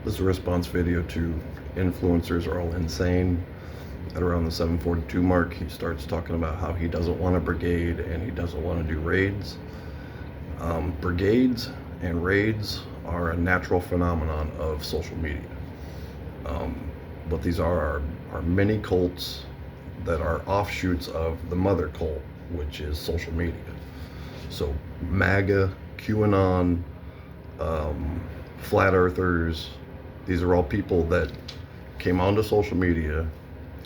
This is a response video to influencers are all insane. At around the 7:42 mark, he starts talking about how he doesn't want a brigade and he doesn't want to do raids. Brigades and raids are a natural phenomenon of social media. What these are mini cults that are offshoots of the mother cult, which is social media. So MAGA, QAnon, flat earthers, these are all people that came onto social media,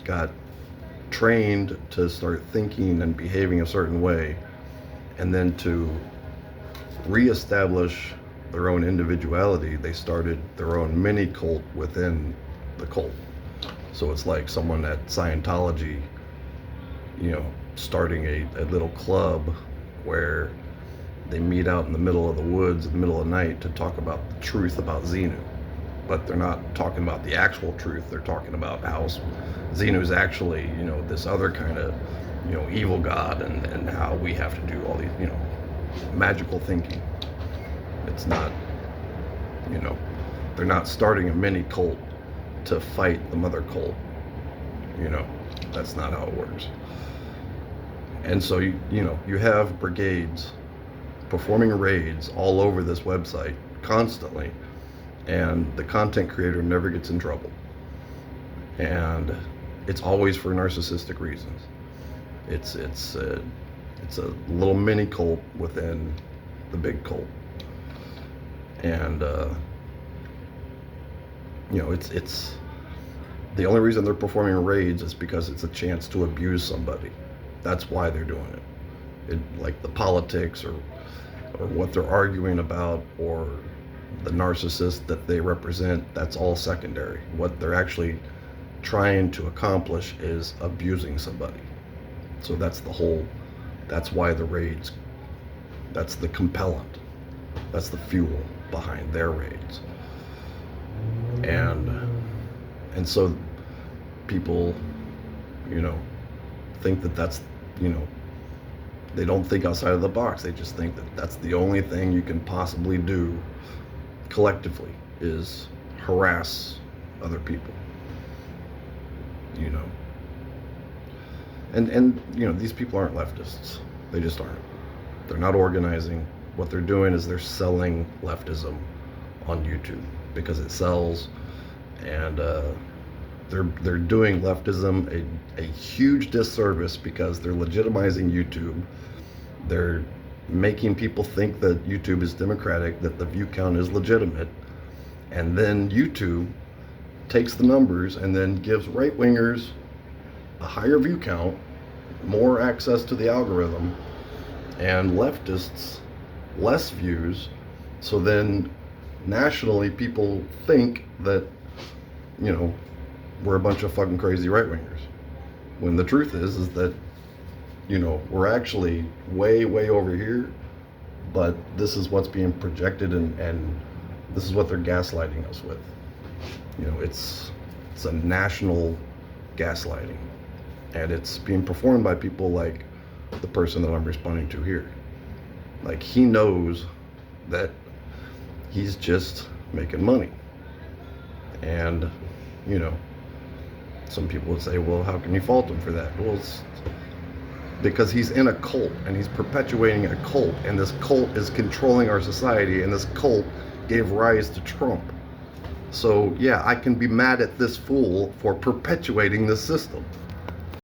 got trained to start thinking and behaving a certain way, and then to reestablish their own individuality, they started their own mini cult within the cult. So it's like someone at Scientology, starting a little club where they meet out in the middle of the woods in the middle of the night to talk about the truth about Xenu. But they're not talking about the actual truth. They're talking about how Xenu is actually, this other kind of, evil god, and how we have to do all these, magical thinking. It's not, they're not starting a mini cult to fight the mother cult. That's not how it works. And so you have brigades performing raids all over this website constantly, and the content creator never gets in trouble, and it's always for narcissistic reasons. It's a little mini cult within the big cult, and it's the only reason they're performing raids is because it's a chance to abuse somebody. That's why they're doing it. Like the politics or what they're arguing about, or the narcissist that they represent, that's all secondary. What they're actually trying to accomplish is abusing somebody. So that's why the raids, that's the compellant, that's the fuel behind their raids. And so people, think that that's, they don't think outside of the box. They just think that that's the only thing you can possibly do collectively, is harass other people. And these people aren't leftists. They just aren't. They're not organizing. What they're doing is they're selling leftism on YouTube because it sells, and they're doing leftism a huge disservice because they're legitimizing YouTube. They're making people think that YouTube is democratic, that the view count is legitimate, and then YouTube takes the numbers and then gives right-wingers a higher view count, more access to the algorithm, and leftists less views. So then nationally people think that, we're a bunch of fucking crazy right-wingers, when the truth is that, we're actually way over here, but this is what's being projected, and this is what they're gaslighting us with. It's a national gaslighting, and it's being performed by people like the person that I'm responding to here. Like, he knows that he's just making money, and some people would say, well, how can you fault him for that? Well, it's because he's in a cult, and he's perpetuating a cult, and this cult is controlling our society, and this cult gave rise to Trump. So yeah, I can be mad at this fool for perpetuating this system.